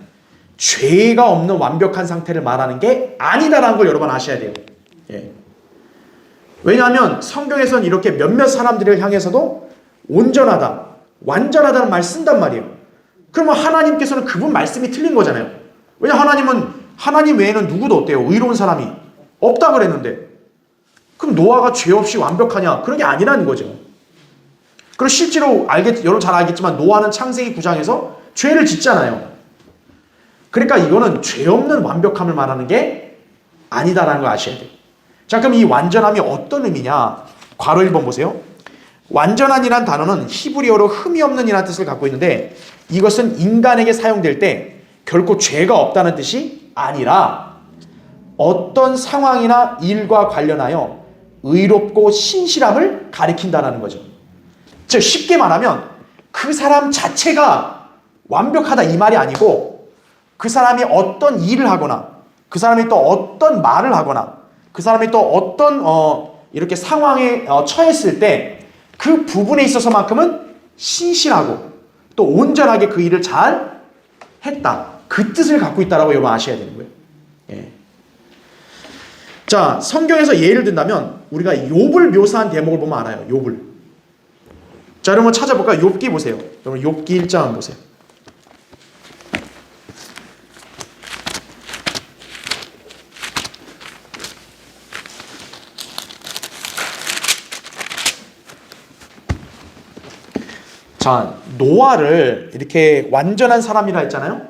죄가 없는 완벽한 상태를 말하는 게 아니다라는 걸 여러분 아셔야 돼요. 예. 왜냐하면 성경에서는 이렇게 몇몇 사람들을 향해서도 온전하다, 완전하다는 말 쓴단 말이에요. 그러면 하나님께서는 그분 말씀이 틀린 거잖아요. 왜냐 하나님 외에는 누구도 어때요? 의로운 사람이 없다 그랬는데 그럼 노아가 죄 없이 완벽하냐? 그런 게 아니라는 거죠. 그리고 실제로 여러분 잘 알겠지만 노아는 창세기 9장에서 죄를 짓잖아요. 그러니까 이거는 죄 없는 완벽함을 말하는 게 아니다라는 걸 아셔야 돼요. 자, 그럼 이 완전함이 어떤 의미냐? 괄호 1번 보세요. 완전한이란 단어는 히브리어로 흠이 없는 이라는 뜻을 갖고 있는데 이것은 인간에게 사용될 때 결코 죄가 없다는 뜻이 아니라 어떤 상황이나 일과 관련하여 의롭고 신실함을 가리킨다는 거죠. 즉 쉽게 말하면 그 사람 자체가 완벽하다 이 말이 아니고 그 사람이 어떤 일을 하거나 그 사람이 또 어떤 말을 하거나 그 사람이 또 어떤 이렇게 상황에 처했을 때 그 부분에 있어서만큼은 신실하고 또 온전하게 그 일을 잘 했다. 그 뜻을 갖고 있다라고 여러분 아셔야 되는 거예요. 예. 자, 성경에서 예를 든다면 우리가 욥을 묘사한 대목을 보면 알아요. 욥을. 자, 여러분 찾아볼까요? 욥기 보세요. 여러분 욥기 1장 보세요. 자, 노아를 이렇게 완전한 사람이라 했잖아요.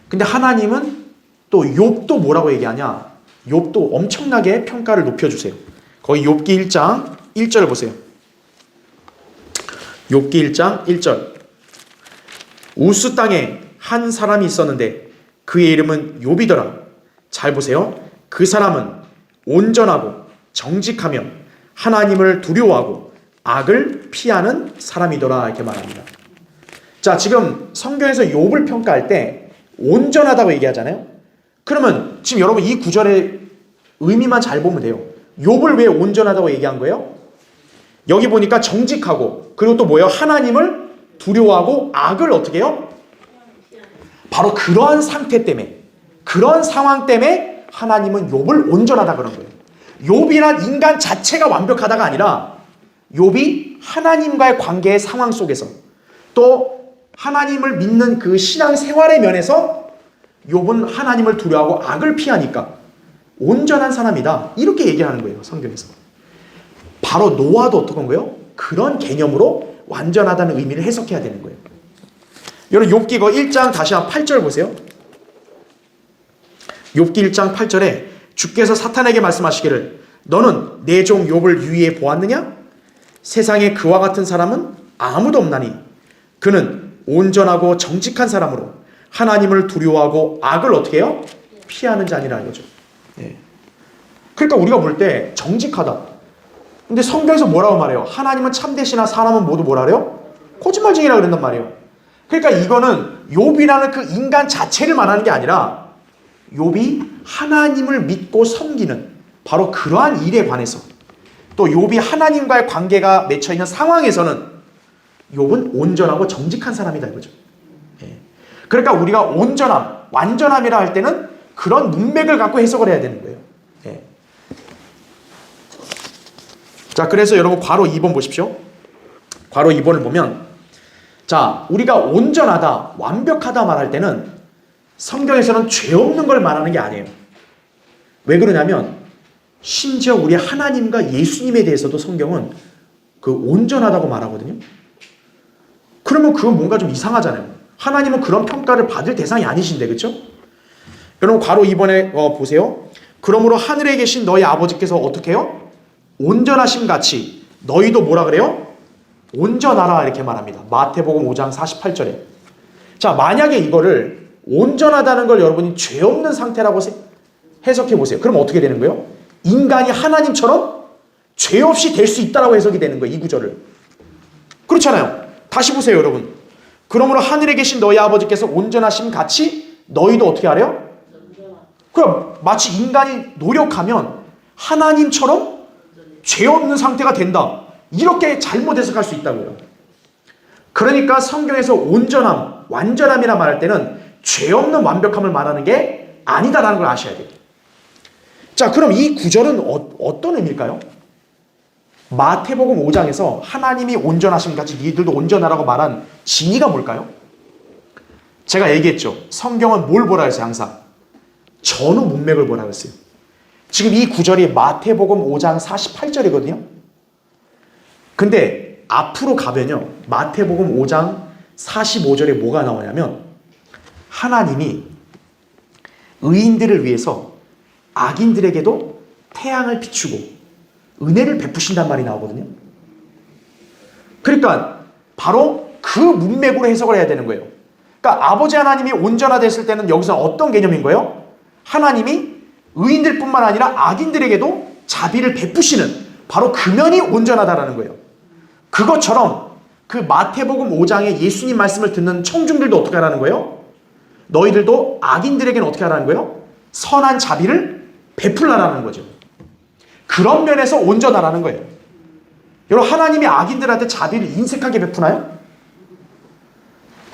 근데 하나님은 또 욥도 뭐라고 얘기하냐? 욥도 엄청나게 평가를 높여주세요. 거기 욥기 1장 1절 보세요. 욥기 1장 1절. 우스 땅에 한 사람이 있었는데 그의 이름은 욥이더라. 잘 보세요. 그 사람은 온전하고 정직하며 하나님을 두려워하고 악을 피하는 사람이더라 이렇게 말합니다. 자, 지금 성경에서 욥을 평가할 때 온전하다고 얘기하잖아요. 그러면 지금 여러분 이 구절의 의미만 잘 보면 돼요. 욥을 왜 온전하다고 얘기한 거예요? 여기 보니까 정직하고 그리고 또 뭐예요? 하나님을 두려워하고 악을 어떻게 해요? 바로 그러한 상태 때문에 그런 상황 때문에 하나님은 욥을 온전하다 그런 거예요. 욥이란 인간 자체가 완벽하다가 아니라 욥이 하나님과의 관계의 상황 속에서 또 하나님을 믿는 그 신앙 생활의 면에서 욥은 하나님을 두려워하고 악을 피하니까 온전한 사람이다 이렇게 얘기하는 거예요. 성경에서. 바로 노아도 어떤 거예요? 그런 개념으로 완전하다는 의미를 해석해야 되는 거예요. 여러분 욥기 1장 다시 한 8절 보세요. 욥기 1장 8절에 주께서 사탄에게 말씀하시기를 너는 내 종 욥을 유의해 보았느냐? 세상에 그와 같은 사람은 아무도 없나니 그는 온전하고 정직한 사람으로 하나님을 두려워하고 악을 어떻게 해요? 피하는 자니라는 거죠. 예. 그러니까 우리가 볼 때 정직하다. 근데 성경에서 뭐라고 말해요? 하나님은 참되시나 사람은 모두 뭐라 그래요? 거짓말쟁이라 그런단 말이에요. 그러니까 이거는 욥이라는 그 인간 자체를 말하는 게 아니라 욥이 하나님을 믿고 섬기는 바로 그러한 일에 관해서 또 욥이 하나님과의 관계가 맺혀있는 상황에서는 욥은 온전하고 정직한 사람이다 이거죠. 예. 그러니까 우리가 온전함, 완전함이라 할 때는 그런 문맥을 갖고 해석을 해야 되는 거예요. 예. 자, 그래서 여러분 괄호 2번 보십시오. 괄호 2번을 보면 자, 우리가 온전하다, 완벽하다 말할 때는 성경에서는 죄 없는 걸 말하는 게 아니에요. 왜 그러냐면 심지어 우리 하나님과 예수님에 대해서도 성경은 그 온전하다고 말하거든요. 그러면 그건 뭔가 좀 이상하잖아요. 하나님은 그런 평가를 받을 대상이 아니신데, 그렇죠? 여러분 괄호 2번에 보세요. 그러므로 하늘에 계신 너희 아버지께서 어떻게 해요? 온전하심 같이 너희도 뭐라 그래요? 온전하라 이렇게 말합니다. 마태복음 5장 48절에. 자, 만약에 이거를 온전하다는 걸 여러분이 죄 없는 상태라고 해석해 보세요. 그럼 어떻게 되는 거예요? 인간이 하나님처럼 죄 없이 될 수 있다라고 해석이 되는 거예요. 이 구절을. 그렇잖아요. 다시 보세요, 여러분. 그러므로 하늘에 계신 너희 아버지께서 온전하심 같이 너희도 어떻게 하래요? 그럼 마치 인간이 노력하면 하나님처럼 죄 없는 상태가 된다. 이렇게 잘못 해석할 수 있다고요. 그러니까 성경에서 온전함, 완전함이라 말할 때는 죄 없는 완벽함을 말하는 게 아니다라는 걸 아셔야 돼요. 자, 그럼 이 구절은 어떤 의미일까요? 마태복음 5장에서 하나님이 온전하심 같이 니들도 온전하라고 말한 진의가 뭘까요? 제가 얘기했죠. 성경은 뭘 보라 했어요, 항상? 전후 문맥을 보라 했어요. 지금 이 구절이 마태복음 5장 48절이거든요. 근데 앞으로 가면요, 마태복음 5장 45절에 뭐가 나오냐면 하나님이 의인들을 위해서 악인들에게도 태양을 비추고 은혜를 베푸신단 말이 나오거든요. 그러니까 바로 그 문맥으로 해석을 해야 되는 거예요. 그러니까 아버지 하나님이 온전하됐을 때는 여기서 어떤 개념인 거예요? 하나님이 의인들뿐만 아니라 악인들에게도 자비를 베푸시는 바로 그 면이 온전하다라는 거예요. 그것처럼 그 마태복음 5장에 예수님 말씀을 듣는 청중들도 어떻게 하라는 거예요? 너희들도 악인들에게는 어떻게 하라는 거예요? 선한 자비를 베풀라라는 거죠. 그런 면에서 온전하라는 거예요. 여러분, 하나님이 악인들한테 자비를 인색하게 베푸나요?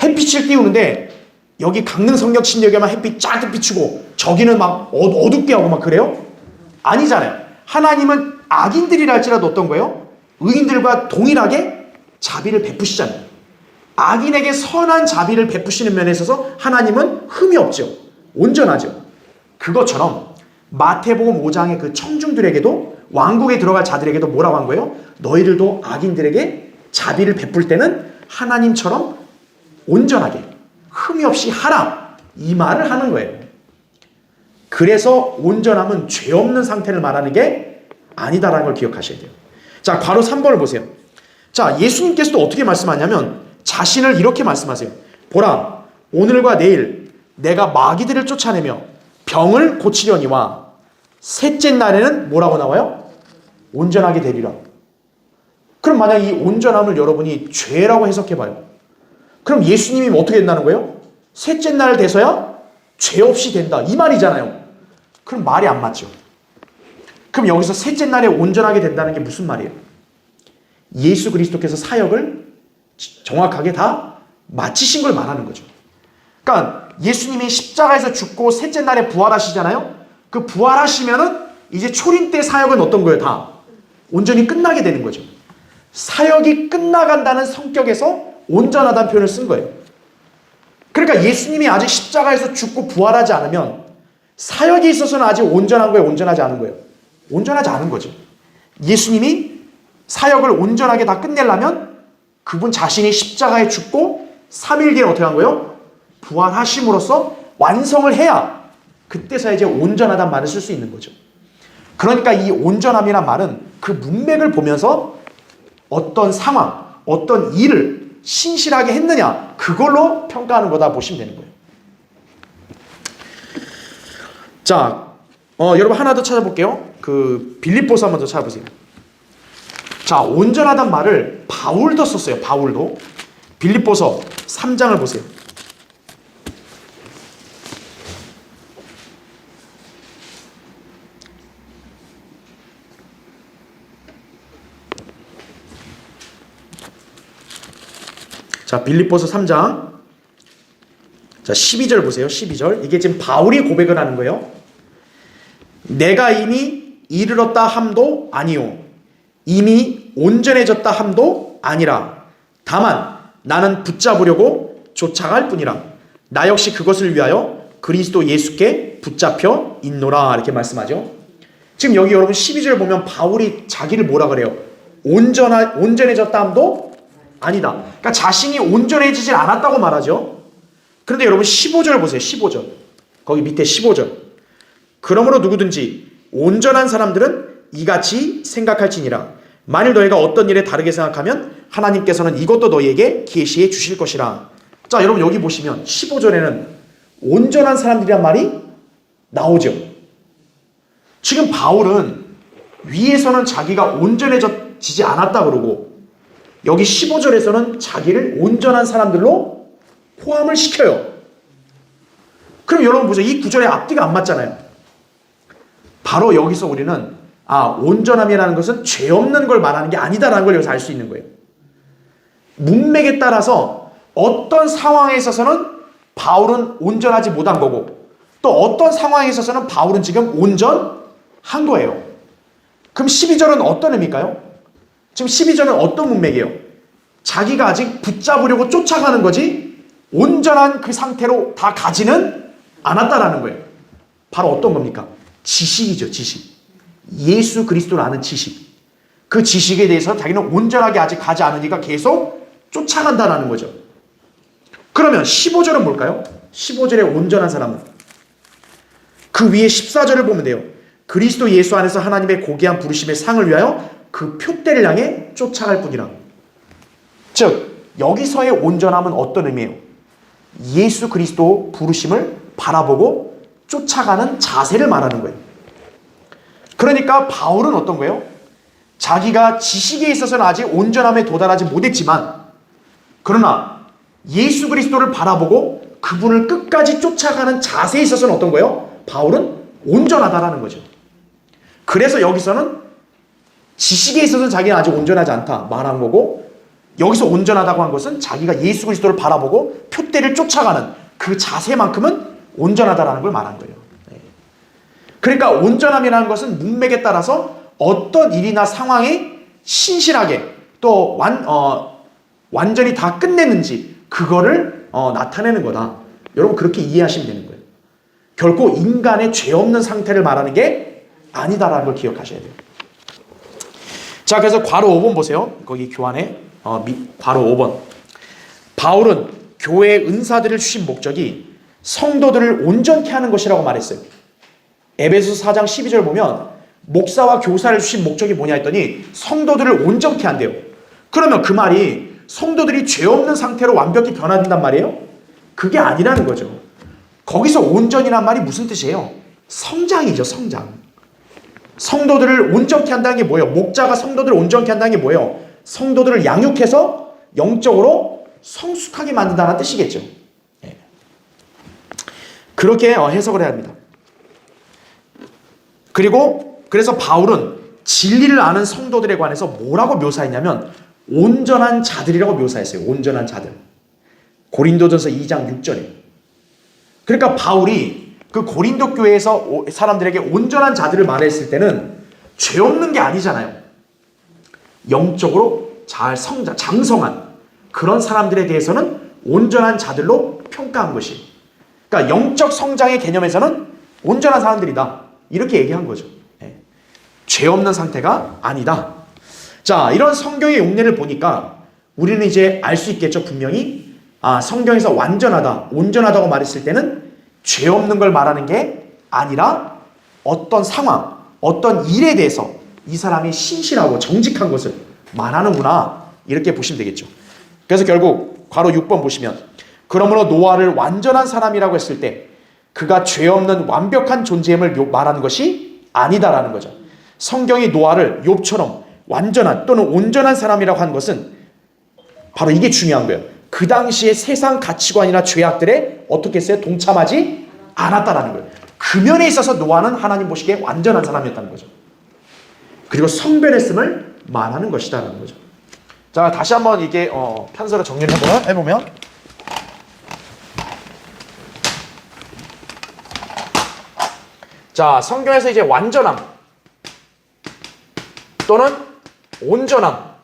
햇빛을 띄우는데 여기 강릉 성령신역에만 햇빛 쫙 비추고 저기는 막 어둡게 하고 막 그래요? 아니잖아요. 하나님은 악인들이라 할지라도 어떤 거예요? 의인들과 동일하게 자비를 베푸시잖아요. 악인에게 선한 자비를 베푸시는 면에 있어서 하나님은 흠이 없죠. 온전하죠. 그것처럼 마태복음 5장의 그 청중들에게도 왕국에 들어갈 자들에게도 뭐라고 한 거예요? 너희들도 악인들에게 자비를 베풀 때는 하나님처럼 온전하게 흠이 없이 하라, 이 말을 하는 거예요. 그래서 온전함은 죄 없는 상태를 말하는 게 아니다라는 걸 기억하셔야 돼요. 자, 괄호 3번을 보세요. 자, 예수님께서도 어떻게 말씀하냐면 자신을 이렇게 말씀하세요. 보라, 오늘과 내일 내가 마귀들을 쫓아내며 병을 고치려니와 셋째 날에는 뭐라고 나와요? 온전하게 되리라. 그럼 만약 이 온전함을 여러분이 죄라고 해석해봐요. 그럼 예수님이 어떻게 된다는 거예요? 셋째 날 돼서야 죄 없이 된다, 이 말이잖아요. 그럼 말이 안 맞죠. 그럼 여기서 셋째 날에 온전하게 된다는 게 무슨 말이에요? 예수 그리스도께서 사역을 정확하게 다 마치신 걸 말하는 거죠. 그러니까 예수님이 십자가에서 죽고 셋째 날에 부활하시잖아요. 그 부활하시면은 이제 초림 때 사역은 어떤 거예요? 다 온전히 끝나게 되는 거죠. 사역이 끝나간다는 성격에서 온전하다는 표현을 쓴 거예요. 그러니까 예수님이 아직 십자가에서 죽고 부활하지 않으면 사역에 있어서는 아직 온전한 거예요? 온전하지 않은 거예요? 온전하지 않은 거죠. 예수님이 사역을 온전하게 다 끝내려면 그분 자신이 십자가에 죽고 3일 뒤에 어떻게 한 거예요? 부활하심으로써 완성을 해야 그때서야 이제 온전하다는 말을 쓸 수 있는 거죠. 그러니까 이 온전함이란 말은 그 문맥을 보면서 어떤 상황, 어떤 일을 신실하게 했느냐, 그걸로 평가하는 거다 보시면 되는 거예요. 자, 여러분 하나 더 찾아볼게요. 그 빌립보서 한번 더 찾아보세요. 자, 온전하단 말을 바울도 썼어요. 바울도. 빌립보서 3장을 보세요. 자, 빌립보서 3장. 자, 12절 보세요. 12절. 이게 지금 바울이 고백을 하는 거예요. 내가 이미 이르렀다 함도 아니요, 이미 온전해졌다 함도 아니라 다만 나는 붙잡으려고 쫓아갈 뿐이라. 나 역시 그것을 위하여 그리스도 예수께 붙잡혀 있노라. 이렇게 말씀하죠. 지금 여기 여러분 12절 보면 바울이 자기를 뭐라 그래요? 온전해졌다 함도 아니다. 그러니까 자신이 온전해지질 않았다고 말하죠. 그런데 여러분 15절 보세요. 15절. 거기 밑에 15절. 그러므로 누구든지 온전한 사람들은 이같이 생각할지니라. 만일 너희가 어떤 일에 다르게 생각하면 하나님께서는 이것도 너희에게 계시해 주실 것이라. 자, 여러분 여기 보시면 15절에는 온전한 사람들이란 말이 나오죠. 지금 바울은 위에서는 자기가 온전해지지 않았다 그러고 여기 15절에서는 자기를 온전한 사람들로 포함을 시켜요. 그럼 여러분 보세요. 이 구절의 앞뒤가 안 맞잖아요. 바로 여기서 우리는 온전함이라는 것은 죄 없는 걸 말하는 게 아니다라는 걸 여기서 알 수 있는 거예요. 문맥에 따라서 어떤 상황에 있어서는 바울은 온전하지 못한 거고, 또 어떤 상황에 있어서는 바울은 지금 온전한 거예요. 그럼 12절은 어떤 의미일까요? 지금 12절은 어떤 문맥이에요? 자기가 아직 붙잡으려고 쫓아가는 거지 온전한 그 상태로 다 가지는 않았다라는 거예요. 바로 어떤 겁니까? 지식이죠, 지식. 예수 그리스도를 아는 지식. 그 지식에 대해서 자기는 온전하게 아직 가지 않으니까 계속 쫓아간다라는 거죠. 그러면 15절은 뭘까요? 15절의 온전한 사람은 그 위에 14절을 보면 돼요. 그리스도 예수 안에서 하나님의 고귀한 부르심의 상을 위하여 그 표대를 향해 쫓아갈 뿐이라. 즉 여기서의 온전함은 어떤 의미예요? 예수 그리스도 부르심을 바라보고 쫓아가는 자세를 말하는 거예요. 그러니까 바울은 어떤 거예요? 자기가 지식에 있어서는 아직 온전함에 도달하지 못했지만, 그러나 예수 그리스도를 바라보고 그분을 끝까지 쫓아가는 자세에 있어서는 어떤 거예요? 바울은 온전하다라는 거죠. 그래서 여기서는 지식에 있어서는 자기는 아직 온전하지 않다 말한 거고, 여기서 온전하다고 한 것은 자기가 예수 그리스도를 바라보고 표대를 쫓아가는 그 자세만큼은 온전하다라는 걸 말한 거예요. 그러니까 온전함이라는 것은 문맥에 따라서 어떤 일이나 상황이 신실하게 또 완전히 다 끝내는지 그거를 나타내는 거다. 여러분 그렇게 이해하시면 되는 거예요. 결코 인간의 죄 없는 상태를 말하는 게 아니다라는 걸 기억하셔야 돼요. 자, 그래서 괄호 5번 보세요. 거기 교환에 괄호 5번. 바울은 교회의 은사들을 주신 목적이 성도들을 온전케 하는 것이라고 말했어요. 에베소서 4장 12절 보면 목사와 교사를 주신 목적이 뭐냐 했더니 성도들을 온전케 한대요. 그러면 그 말이 성도들이 죄 없는 상태로 완벽히 변화된단 말이에요? 그게 아니라는 거죠. 거기서 온전이란 말이 무슨 뜻이에요? 성장이죠, 성장. 성도들을 온전케 한다는 게 뭐예요? 목자가 성도들을 온전케 한다는 게 뭐예요? 성도들을 양육해서 영적으로 성숙하게 만든다는 뜻이겠죠. 그렇게 해석을 해야 합니다. 그래서 바울은 진리를 아는 성도들에 관해서 뭐라고 묘사했냐면 온전한 자들이라고 묘사했어요. 온전한 자들. 고린도전서 2장 6절에. 그러니까 바울이 그 고린도 교회에서 사람들에게 온전한 자들을 말했을 때는 죄 없는 게 아니잖아요. 영적으로 잘 장성한 그런 사람들에 대해서는 온전한 자들로 평가한 것이. 그러니까 영적 성장의 개념에서는 온전한 사람들이다. 이렇게 얘기한 거죠. 죄 없는 상태가 아니다. 자, 이런 성경의 용례를 보니까 우리는 이제 알 수 있겠죠. 분명히 성경에서 완전하다, 온전하다고 말했을 때는 죄 없는 걸 말하는 게 아니라 어떤 상황, 어떤 일에 대해서 이 사람이 신실하고 정직한 것을 말하는구나. 이렇게 보시면 되겠죠. 그래서 결국 괄호 6번 보시면 그러므로 노아를 완전한 사람이라고 했을 때 그가 죄 없는 완벽한 존재임을 말하는 것이 아니다라는 거죠. 성경이 노아를 욥처럼 완전한 또는 온전한 사람이라고 한 것은 바로 이게 중요한 거예요. 그 당시의 세상 가치관이나 죄악들에 어떻게 했어요? 동참하지 않았다라는 거예요. 그 면에 있어서 노아는 하나님 보시기에 완전한 사람이었다는 거죠. 그리고 성별했음을 말하는 것이다라는 거죠. 자, 다시 한번 이게 편서를 정리를 해보면 자, 성경에서 이제 완전함 또는 온전함.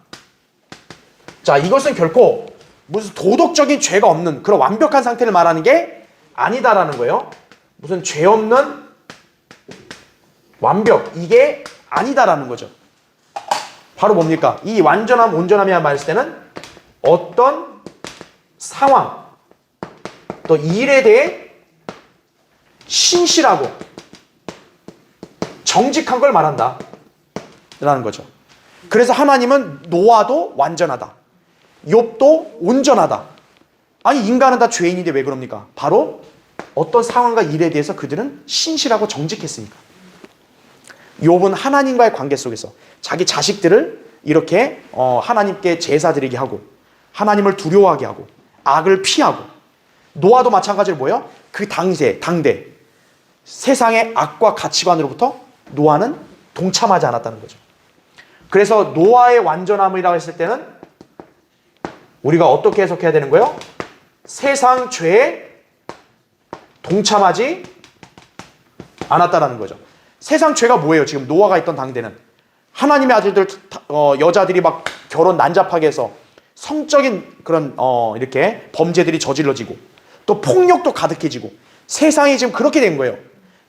자, 이것은 결코 무슨 도덕적인 죄가 없는 그런 완벽한 상태를 말하는 게 아니다라는 거예요. 무슨 죄 없는 완벽, 이게 아니다라는 거죠. 바로 뭡니까? 이 완전함, 온전함이라 말했을 때는 어떤 상황, 또 일에 대해 신실하고 정직한 걸 말한다 라는 거죠. 그래서 하나님은 노아도 완전하다, 욥도 온전하다. 아니, 인간은 다 죄인인데 왜 그럽니까? 바로 어떤 상황과 일에 대해서 그들은 신실하고 정직했으니까. 욥은 하나님과의 관계 속에서 자기 자식들을 이렇게 하나님께 제사 드리게 하고 하나님을 두려워하게 하고 악을 피하고, 노아도 마찬가지로 뭐예요? 그 당대 세상의 악과 가치관으로부터 노아는 동참하지 않았다는 거죠. 그래서 노아의 완전함이라고 했을 때는 우리가 어떻게 해석해야 되는 거예요? 세상 죄에 동참하지 않았다라는 거죠. 세상 죄가 뭐예요? 지금 노아가 있던 당대는 하나님의 아들들 여자들이 막 결혼 난잡하게 해서 성적인 그런 이렇게 범죄들이 저질러지고 또 폭력도 가득해지고 세상이 지금 그렇게 된 거예요.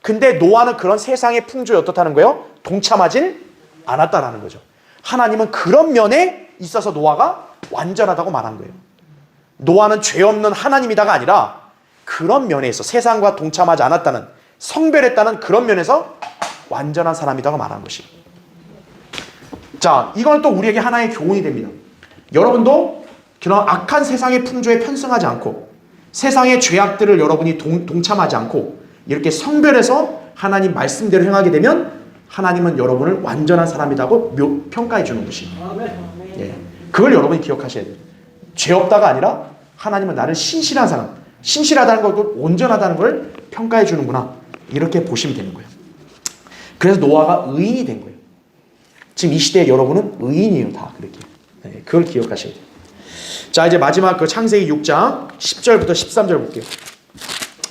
근데 노아는 그런 세상의 풍조에 어떻다는 거예요? 동참하진 않았다라는 거죠. 하나님은 그런 면에 있어서 노아가 완전하다고 말한 거예요. 노아는 죄 없는 하나님이다가 아니라 그런 면에 있어 세상과 동참하지 않았다는, 성별했다는 그런 면에서 완전한 사람이라고 말한 것이. 자, 이건 또 우리에게 하나의 교훈이 됩니다. 여러분도 그런 악한 세상의 풍조에 편승하지 않고 세상의 죄악들을 여러분이 동참하지 않고 이렇게 성별해서 하나님 말씀대로 행하게 되면 하나님은 여러분을 완전한 사람이라고 평가해 주는 것이. 예, 그걸 여러분이 기억하셔야 돼요. 죄 없다가 아니라 하나님은 나를 신실한 사람, 신실하다는 것도 온전하다는 걸 평가해 주는구나, 이렇게 보시면 되는 거예요. 그래서 노아가 의인이 된 거예요. 지금 이 시대에 여러분은 의인이에요. 다 그렇게. 네, 그걸 기억하셔야 돼요. 자, 이제 마지막 그 창세기 6장 10절부터 13절 볼게요.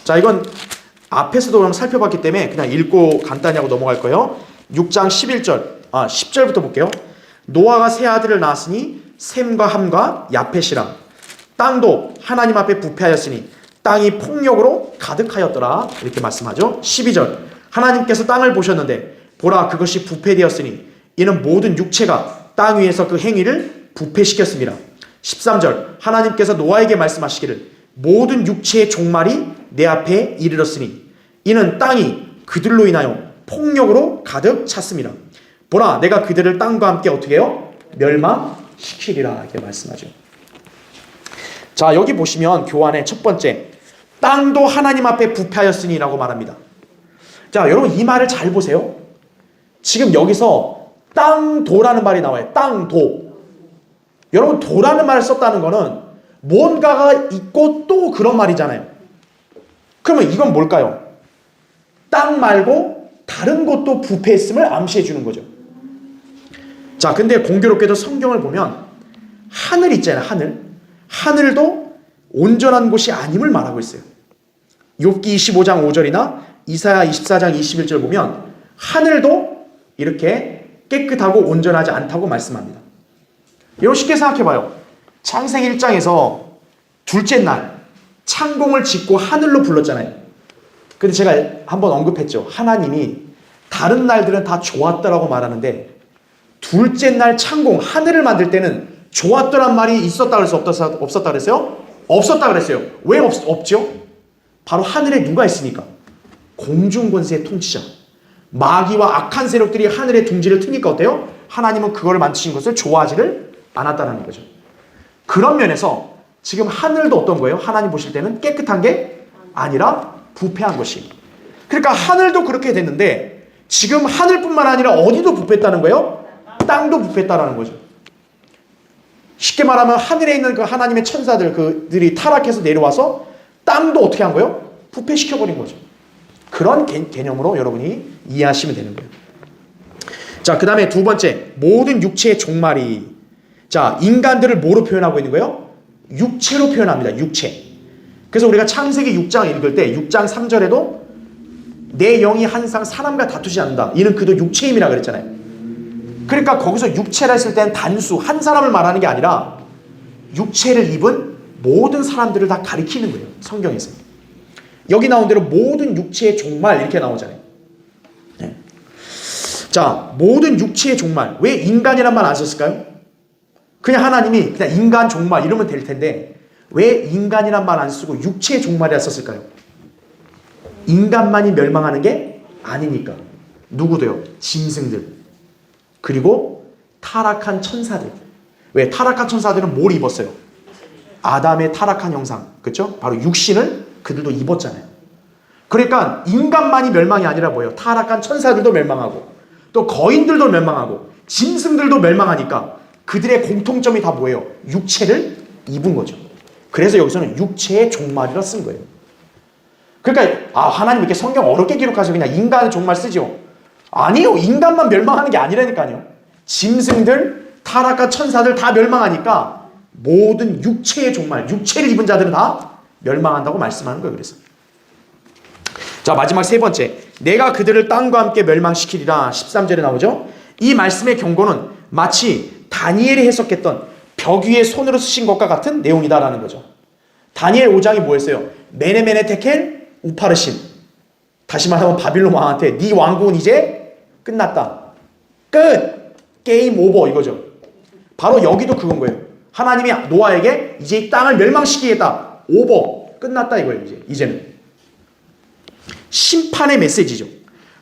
자, 이건 앞에서도 그럼 살펴봤기 때문에 그냥 읽고 간단히 하고 넘어갈 거예요. 6장 10절부터 볼게요. 노아가 세 아들을 낳았으니 셈과 함과 야펫이라. 땅도 하나님 앞에 부패하였으니 땅이 폭력으로 가득하였더라. 이렇게 말씀하죠. 12절. 하나님께서 땅을 보셨는데 보라, 그것이 부패되었으니 이는 모든 육체가 땅 위에서 그 행위를 부패시켰습니다. 13절. 하나님께서 노아에게 말씀하시기를 모든 육체의 종말이 내 앞에 이르렀으니 이는 땅이 그들로 인하여 폭력으로 가득 찼습니다. 보라, 내가 그들을 땅과 함께 어떻게 해요? 멸망시키리라. 이렇게 말씀하죠. 자, 여기 보시면 교환의 첫 번째, 땅도 하나님 앞에 부패하였으니 라고 말합니다. 자, 여러분 이 말을 잘 보세요. 지금 여기서 땅도라는 말이 나와요. 땅도. 여러분, 도라는 말을 썼다는 거는 뭔가가 있고 또 그런 말이잖아요. 그러면 이건 뭘까요? 땅 말고 다른 곳도 부패했음을 암시해 주는 거죠. 자, 근데 공교롭게도 성경을 보면 하늘 있잖아요. 하늘도 온전한 곳이 아님을 말하고 있어요. 욥기 25장 5절이나 이사야 24장 21절 보면 하늘도 이렇게 깨끗하고 온전하지 않다고 말씀합니다. 여러분 쉽게 생각해봐요. 창세기 1장에서 둘째 날 창공을 짓고 하늘로 불렀잖아요. 근데 제가 한번 언급했죠. 하나님이 다른 날들은 다 좋았다라고 말하는데 둘째 날 창공, 하늘을 만들 때는 좋았더란 말이 있었다 그랬어요? 없었다 그랬어요? 없었다 그랬어요. 왜 없죠? 바로 하늘에 누가 있으니까? 공중권세의 통치자, 마귀와 악한 세력들이 하늘의 둥지를 트니까 어때요? 하나님은 그걸 만드신 것을 좋아하지를 않았다는 거죠. 그런 면에서 지금 하늘도 어떤 거예요? 하나님 보실 때는 깨끗한 게 아니라 부패한 것이. 그러니까 하늘도 그렇게 됐는데 지금 하늘뿐만 아니라 어디도 부패했다는 거예요? 땅도 부패했다는 거죠. 쉽게 말하면 하늘에 있는 그 하나님의 천사들, 그들이 타락해서 내려와서 땅도 어떻게 한 거예요? 부패시켜버린 거죠. 그런 개념으로 여러분이 이해하시면 되는 거예요. 자, 그 다음에 두 번째, 모든 육체의 종말이. 자, 인간들을 뭐로 표현하고 있는 거예요? 육체로 표현합니다. 육체. 그래서 우리가 창세기 6장 읽을 때 6장 3절에도 내 영이 항상 사람과 다투지 않는다. 이는 그도 육체임이라 그랬잖아요. 그러니까 거기서 육체라 했을 때는 단수 한 사람을 말하는 게 아니라 육체를 입은 모든 사람들을 다 가리키는 거예요. 성경에서. 여기 나온 대로 모든 육체의 종말 이렇게 나오잖아요. 네. 자, 모든 육체의 종말. 왜 인간이란 말 안 썼을까요? 그냥 하나님이 그냥 인간 종말 이러면 될 텐데 왜 인간이란 말 안 쓰고 육체의 종말이라 썼을까요? 인간만이 멸망하는 게 아니니까. 누구도요? 짐승들. 그리고 타락한 천사들. 왜? 타락한 천사들은 뭘 입었어요? 아담의 타락한 형상. 그렇죠? 바로 육신을 그들도 입었잖아요. 그러니까 인간만이 멸망이 아니라 뭐예요? 타락한 천사들도 멸망하고 또 거인들도 멸망하고 짐승들도 멸망하니까 그들의 공통점이 다 뭐예요? 육체를 입은 거죠. 그래서 여기서는 육체의 종말이라 쓴 거예요. 그러니까 하나님 이렇게 성경 어렵게 기록하셔서 그냥 인간의 종말 쓰죠. 아니요. 인간만 멸망하는 게 아니라니까요. 짐승들, 타락한 천사들 다 멸망하니까 모든 육체의 종말, 육체를 입은 자들은 다 멸망한다고 말씀하는 거예요. 그래서 자, 마지막 세 번째. 내가 그들을 땅과 함께 멸망시키리라. 13절에 나오죠. 이 말씀의 경고는 마치 다니엘이 해석했던 벽 위에 손으로 쓰신 것과 같은 내용이다라는 거죠. 다니엘 5장이 뭐였어요? 메네메네 테켈 우파르신. 다시 말하면 바빌론 왕한테 네 왕국은 이제 끝났다. 끝! 게임 오버 이거죠. 바로 여기도 그건 거예요. 하나님이 노아에게 이제 이 땅을 멸망시키겠다. 오버. 끝났다 이거예요. 이제는. 심판의 메시지죠.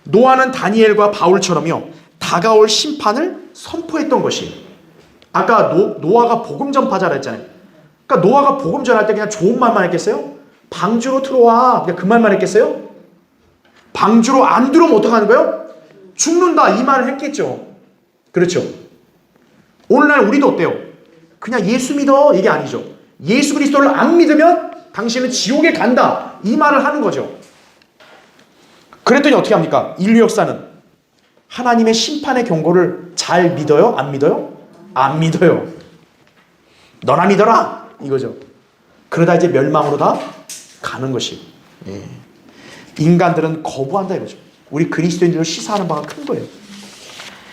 노아는 다니엘과 바울처럼요. 다가올 심판을 선포했던 것이에요. 아까 노아가 복음 전파자라 했잖아요. 그러니까 노아가 복음 전할 때 그냥 좋은 말만 했겠어요? 방주로 들어와. 그냥 그 말만 했겠어요? 방주로 안 들어오면 어떡하는 거예요? 죽는다. 이 말을 했겠죠. 그렇죠. 오늘날 우리도 어때요? 그냥 예수 믿어. 이게 아니죠. 예수 그리스도를 안 믿으면 당신은 지옥에 간다. 이 말을 하는 거죠. 그랬더니 어떻게 합니까? 인류 역사는 하나님의 심판의 경고를 잘 믿어요? 안 믿어요? 안 믿어요. 너나 믿어라. 이거죠. 그러다 이제 멸망으로 다 가는 것이. 예. 인간들은 거부한다 이거죠. 우리 그리스도인들을 시사하는 바가 큰 거예요.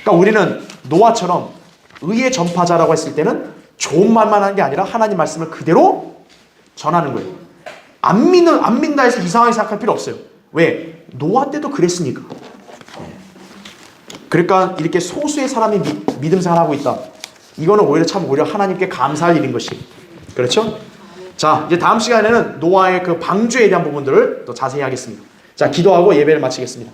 그러니까 우리는 노아처럼 의의 전파자라고 했을 때는 좋은 말만 하는 게 아니라 하나님 말씀을 그대로 전하는 거예요. 안 믿는다 해서 이상하게 생각할 필요 없어요. 왜? 노아 때도 그랬으니까. 그러니까 이렇게 소수의 사람이 믿음 생활하고 있다. 이거는 오히려 하나님께 감사할 일인 것이. 그렇죠? 자, 이제 다음 시간에는 노아의 그 방주에 대한 부분들을 또 자세히 하겠습니다. 자, 기도하고 예배를 마치겠습니다.